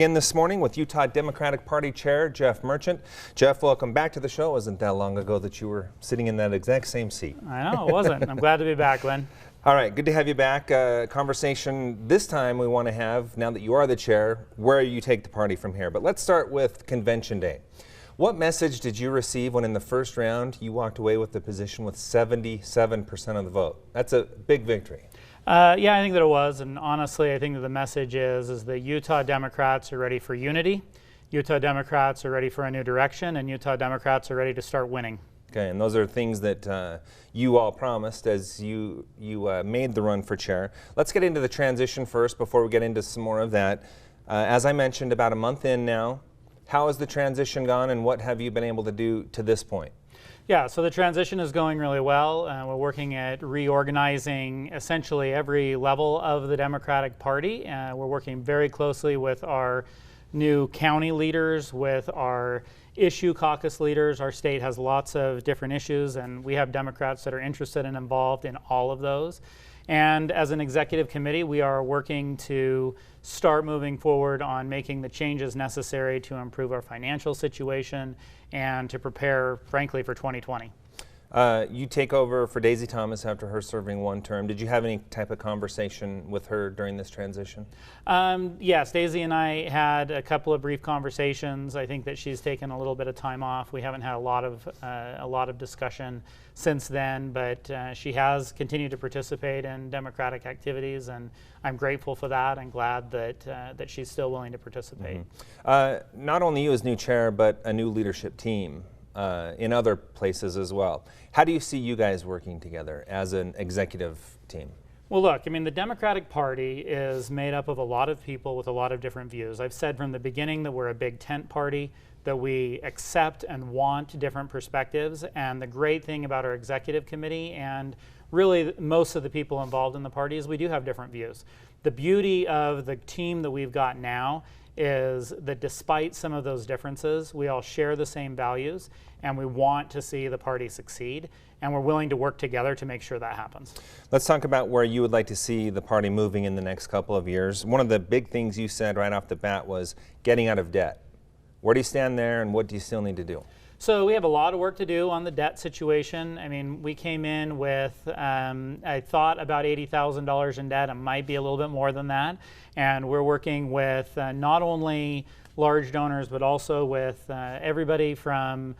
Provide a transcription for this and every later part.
In this morning with Utah Democratic Party Chair Jeff Merchant. Jeff, welcome back to the show. It wasn't that long ago that you were sitting in that exact same seat. I know, it wasn't. I'm glad to be back, Glenn. All right, good to have you back. Conversation this time we want to have, now that you are the chair, where you take the party from here. But let's start with Convention Day. What message did you receive when in the first round you walked away with the position with 77% of the vote? That's a big victory. Yeah, I think that it was, and honestly, I think that the message is that Utah Democrats are ready for unity, Utah Democrats are ready for a new direction, and Utah Democrats are ready to start winning. Okay, and those are things that you all promised as you made the run for chair. Let's get into the transition first before we get into some more of that. As I mentioned, about a month in now, how has the transition gone and what have you been able to do to this point? Yeah, so the transition is going really well. We're working at reorganizing essentially every level of the Democratic Party. We're working very closely with our new county leaders, with our issue caucus leaders. Our state has lots of different issues, and we have Democrats that are interested and involved in all of those. And as an executive committee, we are working to start moving forward on making the changes necessary to improve our financial situation and to prepare, frankly, for 2020. You take over for Daisy Thomas after her serving one term. Did you have any type of conversation with her during this transition? Yes, Daisy and I had a couple of brief conversations. I think that she's taken a little bit of time off. We haven't had a lot of discussion since then, but she has continued to participate in Democratic activities, and I'm grateful for that and glad that she's still willing to participate. Mm-hmm. Not only you as new chair, but a new leadership team in other places as well. How do you see you guys working together as an executive team? Well, look, I mean, the Democratic Party is made up of a lot of people with a lot of different views. I've said from the beginning that we're a big tent party, that we accept and want different perspectives. And the great thing about our executive committee and really most of the people involved in the party is we do have different views. The beauty of the team that we've got now is that despite some of those differences, we all share the same values and we want to see the party succeed, and we're willing to work together to make sure that happens. Let's talk about where you would like to see the party moving in the next couple of years. One of the big things you said right off the bat was getting out of debt. Where do you stand there and what do you still need to do? So we have a lot of work to do on the debt situation. I mean, we came in with, I thought about $80,000 in debt. It might be a little bit more than that. And we're working with not only large donors, but also with everybody from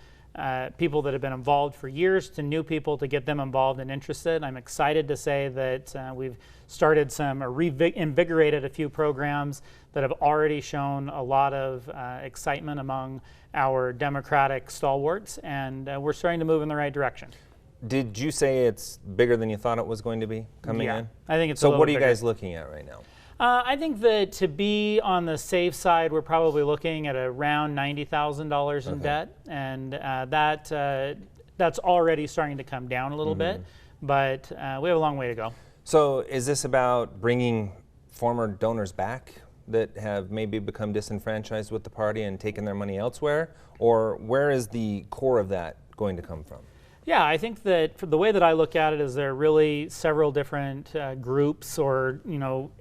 people that have been involved for years to new people to get them involved and interested. I'm excited to say that we've started reinvigorated a few programs that have already shown a lot of excitement among our Democratic stalwarts, and we're starting to move in the right direction. Did you say it's bigger than you thought it was going to be coming in? I think it's so. A little What are you bigger. guys looking at right now? I think that to be on the safe side, we're probably looking at around $90,000 in debt, and that's already starting to come down a little bit, but we have a long way to go. So is this about bringing former donors back that have maybe become disenfranchised with the party and taken their money elsewhere, or where is the core of that going to come from? Yeah, I think that the way that I look at it is there are really several different groups or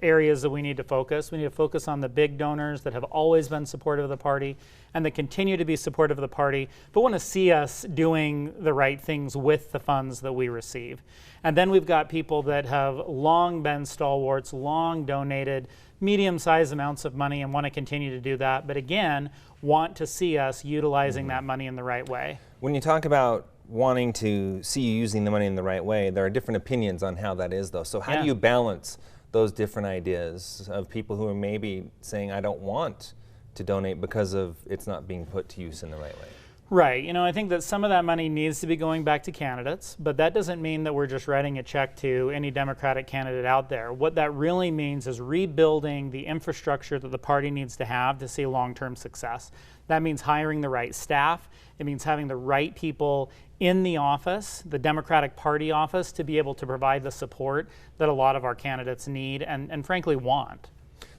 areas that we need to focus. We need to focus on the big donors that have always been supportive of the party and that continue to be supportive of the party, but want to see us doing the right things with the funds that we receive. And then we've got people that have long been stalwarts, long donated medium-sized amounts of money and want to continue to do that, but again, want to see us utilizing that money in the right way. When you talk about wanting to see you using the money in the right way, there are different opinions on how that is, though. So how do you balance those different ideas of people who are maybe saying, I don't want to donate because of it's not being put to use in the right way? Right. I think that some of that money needs to be going back to candidates, but that doesn't mean that we're just writing a check to any Democratic candidate out there. What that really means is rebuilding the infrastructure that the party needs to have to see long-term success. That means hiring the right staff. It means having the right people in the office, the Democratic Party office, to be able to provide the support that a lot of our candidates need and frankly want.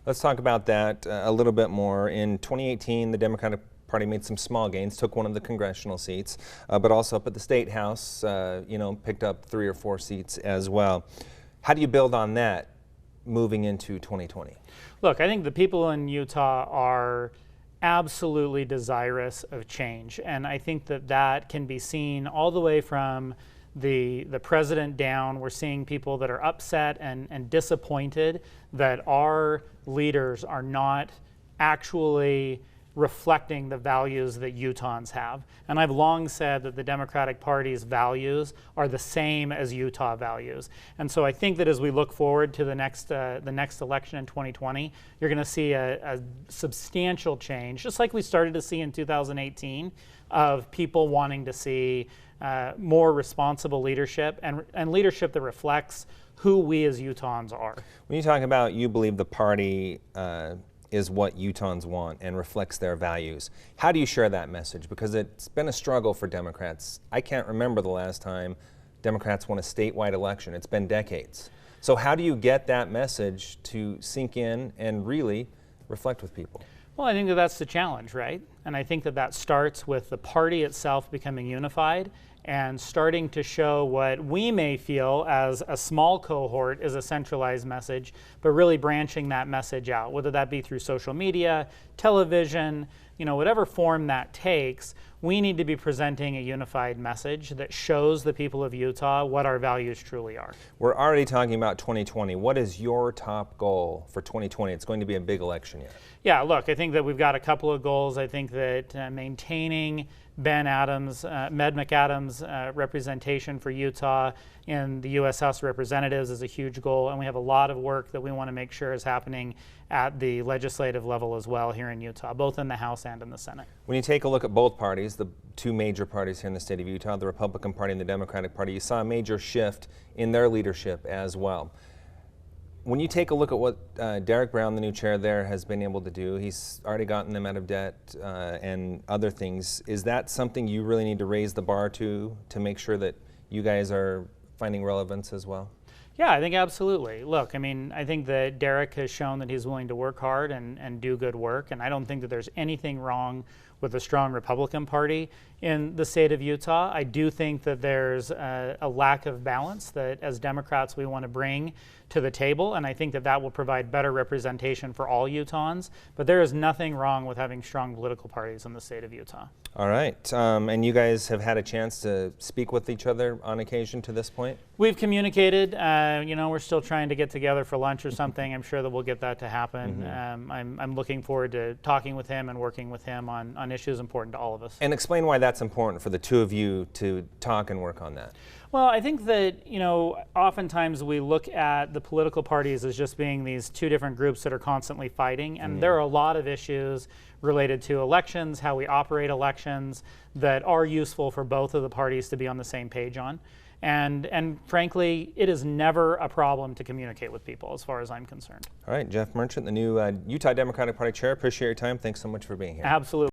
Let's talk about that a little bit more. In 2018, the Democratic Party made some small gains, took one of the congressional seats, but also up at the State House, picked up 3 or 4 seats as well. How do you build on that moving into 2020? Look, I think the people in Utah are absolutely desirous of change, and I think that that can be seen all the way from the president down. We're seeing people that are upset and disappointed that our leaders are not actually reflecting the values that Utahns have. And I've long said that the Democratic Party's values are the same as Utah values. And so I think that as we look forward to the next election in 2020, you're going to see a substantial change, just like we started to see in 2018, of people wanting to see more responsible leadership and leadership that reflects who we as Utahns are. When you talk about you believe the party is what Utahns want and reflects their values, how do you share that message? Because it's been a struggle for Democrats. I can't remember the last time Democrats won a statewide election. It's been decades. So how do you get that message to sink in and really reflect with people? Well, I think that that's the challenge, right? And I think that that starts with the party itself becoming unified and starting to show what we may feel as a small cohort is a centralized message, but really branching that message out, whether that be through social media, television, whatever form that takes. We need to be presenting a unified message that shows the people of Utah what our values truly are. We're already talking about 2020. What is your top goal for 2020? It's going to be a big election year. Yeah, look, I think that we've got a couple of goals. I think that maintaining Med McAdams' representation for Utah in the U.S. House of Representatives is a huge goal, and we have a lot of work that we want to make sure is happening at the legislative level as well here in Utah, both in the House and in the Senate. When you take a look at both parties, the two major parties here in the state of Utah, the Republican Party and the Democratic Party, you saw a major shift in their leadership as well. When you take a look at what Derek Brown, the new chair there, has been able to do, he's already gotten them out of debt and other things. Is that something you really need to raise the bar to make sure that you guys are finding relevance as well? Yeah, I think absolutely. Look, I mean, I think that Derek has shown that he's willing to work hard and do good work, and I don't think that there's anything wrong with a strong Republican Party in the state of Utah. I do think that there's a lack of balance that as Democrats we want to bring to the table, and I think that that will provide better representation for all Utahns, but there is nothing wrong with having strong political parties in the state of Utah. All right, and you guys have had a chance to speak with each other on occasion to this point? We've communicated. We're still trying to get together for lunch or something. I'm sure that we'll get that to happen. Mm-hmm. I'm looking forward to talking with him and working with him on issues important to all of us. And explain why that's important for the two of you to talk and work on that. Well, I think that, oftentimes we look at the political parties as just being these two different groups that are constantly fighting, and there are a lot of issues related to elections, how we operate elections, that are useful for both of the parties to be on the same page on. And frankly, it is never a problem to communicate with people as far as I'm concerned. All right, Jeff Merchant, the new Utah Democratic Party Chair, appreciate your time. Thanks so much for being here. Absolutely.